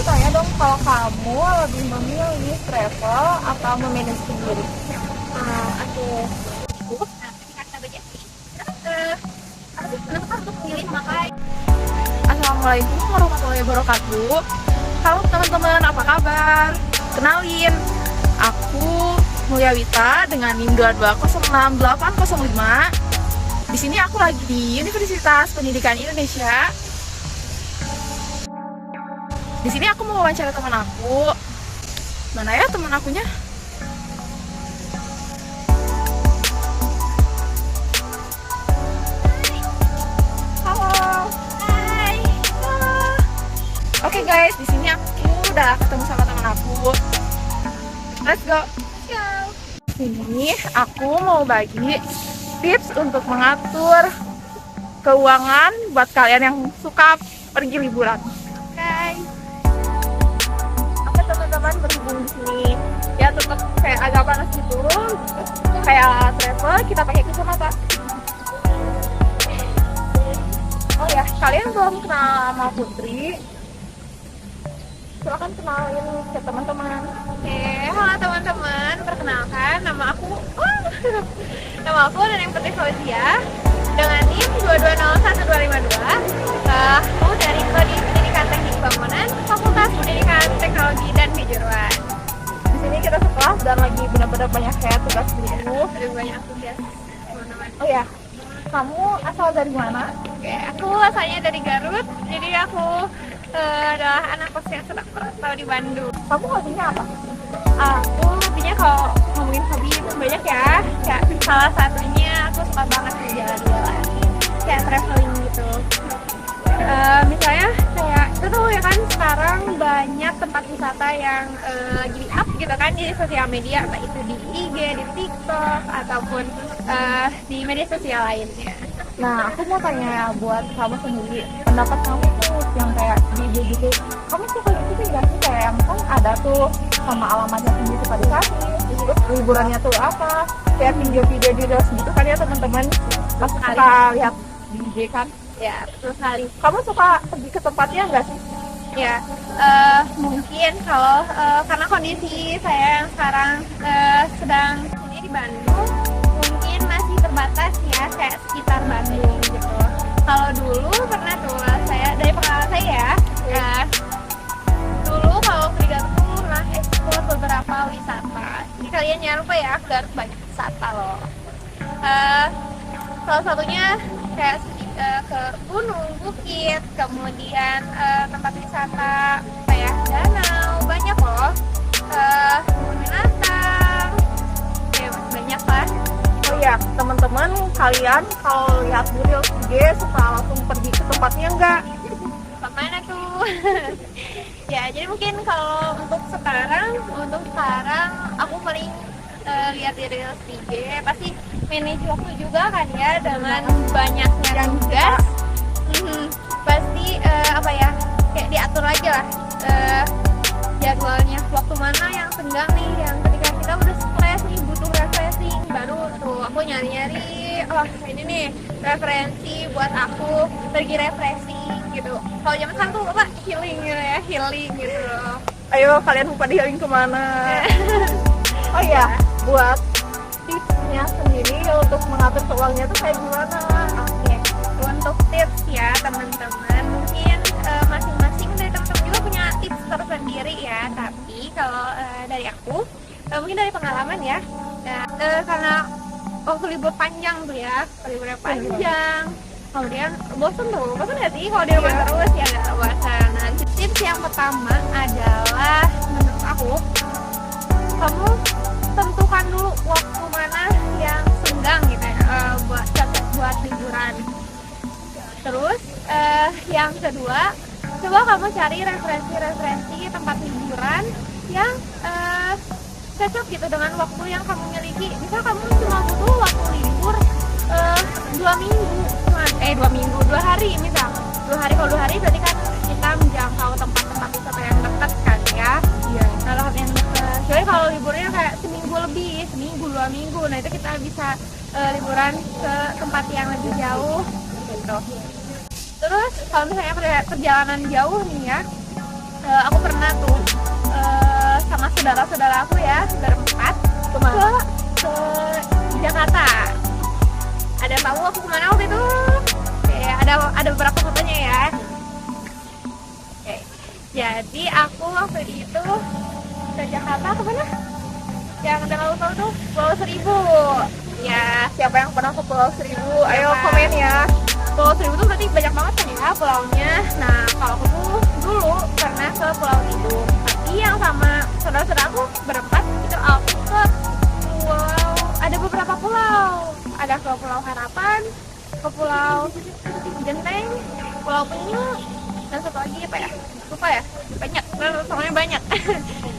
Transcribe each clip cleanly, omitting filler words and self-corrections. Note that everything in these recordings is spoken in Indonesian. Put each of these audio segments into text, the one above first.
tanya dong, kalau kamu lebih memilih travel atau memanage sendiri? Aku kata berjati. Aku kenapa untuk pilih makai. Assalamualaikum warahmatullahi wabarakatuh. Halo teman-teman, apa kabar? Kenalin, aku Mulia Wita dengan NIM 2206805. Di sini aku lagi di Universitas Pendidikan Indonesia. Di sini aku mau wawancara teman aku. Mana ya teman akunya? Halo. Hai. Oke guys, di sini aku udah ketemu sama teman aku. Let's go. Sini aku mau bagi tips untuk mengatur keuangan buat kalian yang suka pergi liburan. Hai. Oke teman-teman, berhubung di sini ya tetap kayak agak panas gitu, kayak travel kita pakai kacamata. Oh ya, kalian belum kenal sama Putri? Silakan kenalin ke teman-teman. Halo teman-teman, perkenalkan nama aku nama aku Neneng Putri Fauzia dengan NIM 2201252. Aku dari Prodi Pendidikan Teknik Bangunan, Fakultas Pendidikan Teknologi dan Kejuruan. Di sini kita sekelas dan lagi benar-benar banyak kayak tugas gitu. Ada banyak tugas teman-teman. Oh ya, kamu asal dari mana? Aku asalnya dari Garut, jadi aku adalah anak kos yang sedang merantau di Bandung. Kamu hobinya apa? Aku hobinya kalau ngomongin hobi itu banyak ya. Kayak salah satunya aku suka banget jalan-jalan, kayak traveling gitu. Misalnya kayak itu tuh ya kan sekarang banyak tempat wisata yang lagi di up gitu kan di sosial media, baik itu di IG, di TikTok ataupun di media sosial lainnya. Nah, aku mau tanya ya buat kamu sendiri, pendapat kamu tuh yang kayak di gitu, kamu suka gitu sih gak sih? Kayak yang kan ada tuh sama alamatnya sendiri suka dikasih, terus liburannya tuh apa, kayak video-video di reels gitu kan ya teman-teman, pas suka lihat di IG kan. Ya, betul sekali. Kamu suka pergi ke tempatnya nggak sih? Ya, mungkin kalau karena kondisi saya yang sekarang sedang ini di Bandung, mungkin masih terbatas ya, kayak sekitar Bandung gitu. Kalau dulu pernah tuh saya dari pengalaman saya ya, dulu kalau di Garut tuh pernah eksplor beberapa wisata. Jadi kalian jangan lupa ya, Garut banyak wisata loh. Salah satunya kayak ke gunung, bukit, kemudian tempat wisata kayak danau, banyak loh, kebun binatang, ya banyak lah. Oh ya, teman-teman, kalian kalau lihat di reels IG suka langsung pergi ke tempatnya nggak? Kemana tuh? Ya, jadi mungkin kalau untuk sekarang aku paling lihat di reels IG, pasti manage waktu juga kan ya dengan banyaknya tugas. Pasti apa ya, kayak diatur aja lah jadwalnya, waktu mana yang senggang nih, yang ketika kita udah stres nih butuh refreshing, baru tuh aku nyari-nyari ini nih referensi buat aku pergi refreshing gitu. Kalau zaman sekarang tuh apa healing gitu ya, healing gitu loh. Ayo kalian mau pada healing kemana? Oh ya, buat tipsnya sendiri untuk mengatur keuangannya tuh kayak gimana? Oke, untuk tips ya teman-teman, mungkin masing-masing dari teman-teman juga punya tips tersendiri ya. Tapi kalau dari aku, mungkin dari pengalaman ya. Nah, karena waktu libur panjang tuh ya, liburnya panjang, kemudian bosan nggak sih kalau di rumah terus ya, nggak bosan. Nah, tips yang pertama adalah menurut aku, kamu tentukan dulu waktu mana yang senggang gitu ya, buat liburan. Terus yang kedua, coba kamu cari referensi tempat liburan yang cocok gitu dengan waktu yang kamu miliki. Misal kamu cuma butuh waktu libur 2 hari misal 2 hari. Kalau 2 hari berarti kan kita menjangkau tempat-tempat wisata yang dekat kan ya. Iya. Kalau yang dekat, jadi kalau liburnya kayak seminggu lebih, seminggu 2 minggu, nah itu kita bisa liburan ke tempat yang lebih jauh gitu. Terus kalau misalnya perjalanan jauh nih ya, aku pernah tuh sama saudara-saudara aku ya, berempat ke Jakarta. Ada tahu aku kemana waktu itu? Oke, ada beberapa fotonya ya. Oke, jadi aku waktu itu ke Jakarta kemana? Yang udah lalu tahu tuh Pulau Seribu. Ya, Siapa yang pernah ke Pulau Seribu? Ayo Siapa? komen ya. Pulau Seribu tuh berarti banyak banget kan ya pulaunya. Nah, kalau aku tuh dulu pernah ke Pulau Tidung. Tapi yang sama saudara-saudara aku berempat itu aku ke pulau, ada beberapa pulau. Ada ke Pulau Harapan, ke Pulau Genteng, Pulau Penyu, dan satu lagi apa ya? Lupa ya? Banyak, soalnya banyak.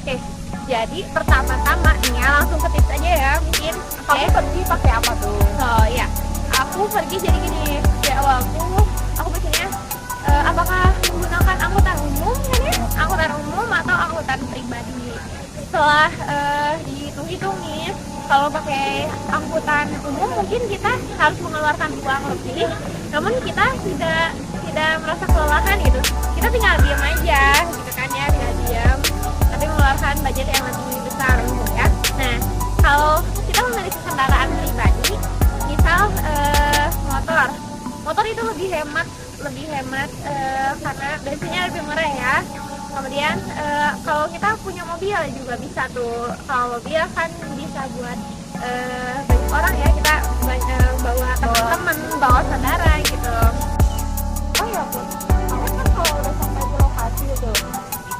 Oke, jadi pertama-tama nih ya, langsung ke tips aja ya mungkin. Kamu pergi pakai apa tuh? Oh ya, aku pergi jadi gini. Di awal aku bikinnya apakah menggunakan angkutan umum kan ya? Angkutan umum atau angkutan pribadi. Setelah dihitung-hitung nih, kalau pakai angkutan umum mungkin kita harus mengeluarkan uang lebih, namun kita tidak merasa kelelahan gitu. Kita tinggal diam aja gitu kan ya, tinggal diam, tapi mengeluarkan budget yang lebih besar ya. Nah, kalau kita memiliki kendaraan pribadi, misal motor itu lebih hemat karena bensinnya lebih murah ya. Kemudian kalau kita punya mobil juga bisa tuh. Kalau mobil kan bisa buat banyak orang ya, kita bawa teman-teman, bawa saudara gitu. Oh ya pun, kamu kan kalau udah sampai ke lokasi itu,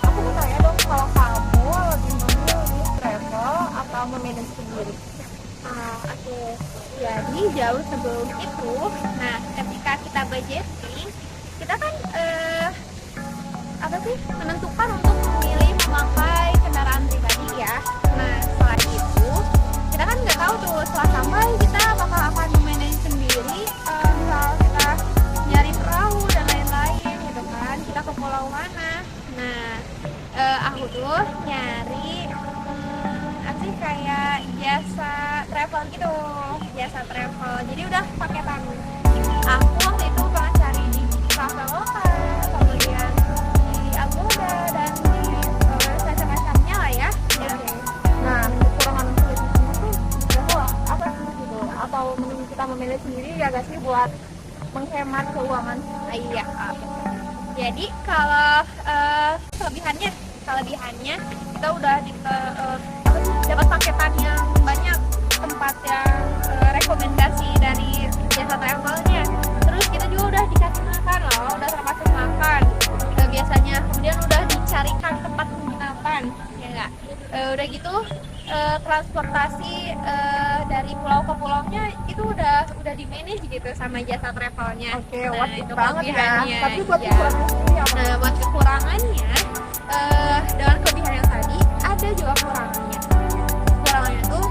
aku mau tanya dong, kalau kamu lebih memilih travel atau memanage sendiri? Oke. Jadi jauh sebelum itu, nah ketika kita budgeting, kita kan menentukan untuk memilih memakai kendaraan pribadi ya. Nah setelah itu kita kan nggak tahu tuh setelah sampai kita apakah akan memanage sendiri, misal kita nyari perahu dan lain-lain gitu kan, kita ke pulau mana. Nah aku tuh nyari kayak jasa travel gitu, jadi udah paketan. Aku waktu itu pernah cari di Traveloka, kemudian di Agoda dan di macam-macamnya lah ya. Nah, kekurangan solusinya tuh travel apa sih gitu? Atau mending kita memilih sendiri ya gak sih buat menghemat keuangan? Iya. Jadi kalau kelebihannya kita udah dapat paketan yang banyak, tempat yang rekomendasi dari jasa travelnya. Terus kita juga udah dikasih makan loh, udah termasuk makan biasanya. Kemudian udah dicarikan tempat penginapan, ya nggak? Udah gitu transportasi dari pulau ke pulaunya itu udah di manage gitu sama jasa travelnya. Oke, Nah, wajib itu banget ya. kelebihannya. Tapi buat Iya. kekurangan sendiri apa? Nah, buat kekurangannya, dengan kelebihan yang tadi, ada juga kekurangannya. Kekurangannya tuh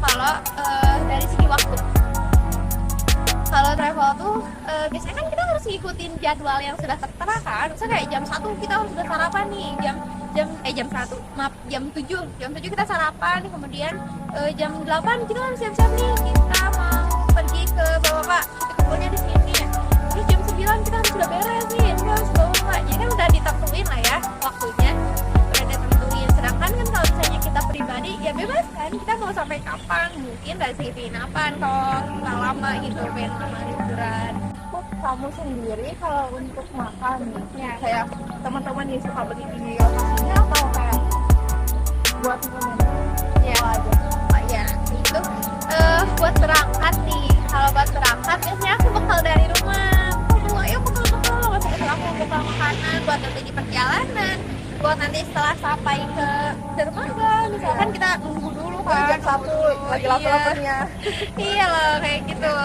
kalau dari segi waktu. Kalau travel tuh biasanya kan kita harus ngikutin jadwal yang sudah tertera kan. Misalnya kayak jam 1 kita harus sudah sarapan nih, jam 7 kita sarapan, kemudian jam 8 kita harus siap-siap nih, kita mau pergi ke bapak-bapak, kita kumpulnya di sini. Terus jam 9 kita harus sudah beres nih, kita harus bawa bapak. Jadi kan udah ditentuin lah ya waktunya, udah ditentuin. Sedangkan kan kalau misalnya kita pribadi ya bebas kan, kita mau sampai kapan, mungkin dari segi penginapan kalau kita lama gitu, pengen lama liburan. Kamu sendiri kalau untuk makan Ya. kayak teman-teman yang suka beli di lokasinya atau kayak buat memanage Ya. aja? Oh iya, itu buat berangkat nih. Kalau buat berangkat biasanya aku bekal dari rumah. Ayo bekal, maksudnya aku bekal makanan buat nanti di perjalanan, buat nanti setelah sampai ke dermaga. Misalkan kita nunggu dulu kan. Jam 1 lagi Iya. lapar-laparnya. Iya loh, kayak gitu.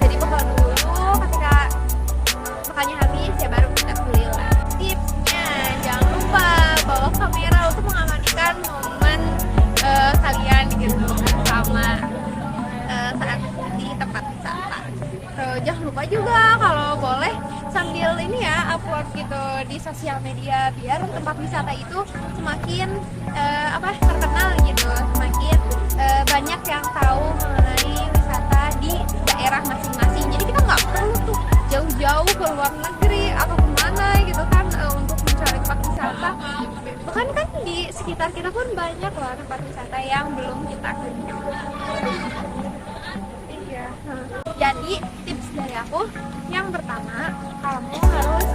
Jadi bekal dulu, ketika makannya habis ya baru kita beli lah. Tipsnya, jangan lupa bawa kamera untuk mengamankan momen kalian gitu sama saat di tempat wisata. Jangan lupa juga kalau boleh sambil ini ya upload gitu di sosial media biar tempat wisata itu semakin terkenal gitu, semakin banyak yang tahu mengenai wisata di daerah masing-masing. Jadi kita nggak perlu tuh jauh-jauh ke luar negeri atau kemana gitu kan untuk mencari tempat wisata. di sekitar kita pun banyak loh tempat wisata yang belum kita kunjungi. Iya. Jadi tips dari aku yang pertama, kamu harus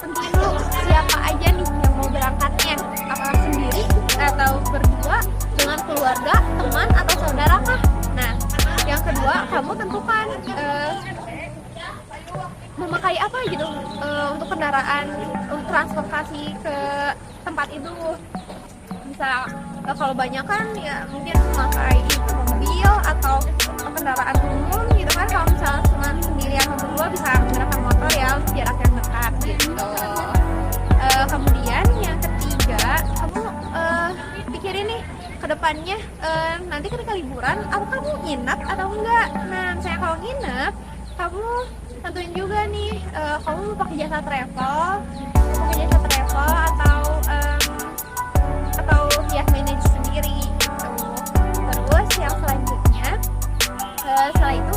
tentuin dulu siapa aja nih yang mau berangkatnya, apakah sendiri atau berdua, dengan keluarga, teman atau saudara kah. Nah, yang kedua kamu tentukan memakai apa gitu untuk kendaraan, untuk transportasi ke tempat itu. Bisa kalau banyak kan ya mungkin memakai mobil atau kendaraan umum gitu kan. Kalau misalnya cuma sendirian atau berdua bisa menggunakan motor ya untuk jarak yang dekat gitu. Kemudian yang ketiga, kamu pikirin nih ke depannya, nanti ketika liburan apa kamu nginep atau enggak. Nah, misalnya kalau nginep, kamu tentuin juga nih kamu mau pakai jasa travel atau ya manage sendiri gitu. Terus yang selanjutnya, setelah itu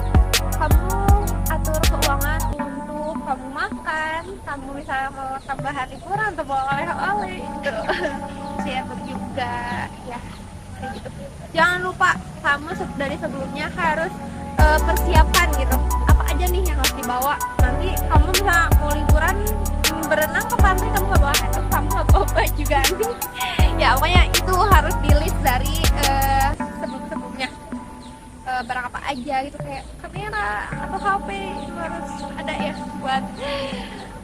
kamu atur keuangan untuk kamu makan, kamu misalnya mau tambahan liburan atau bawa oleh-oleh gitu. Siap juga ya kayak gitu. Jangan lupa kamu dari sebelumnya harus persiapkan gitu apa aja nih yang harus dibawa. Nanti kamu bisa mau liburan berenang ke pantai, kamu nggak bawa handphone, kamu nggak bawa baju ganti. Ya pokoknya itu harus di list dari sebelum-sebelumnya. Barang apa aja gitu, kayak kamera atau HP itu harus ada ya buat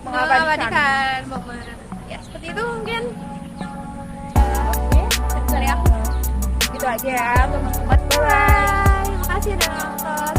mengabadikan momen. Ya seperti itu mungkin. Oke, dari aku Gitu aja ya teman-teman. bye. Makasih udah nonton.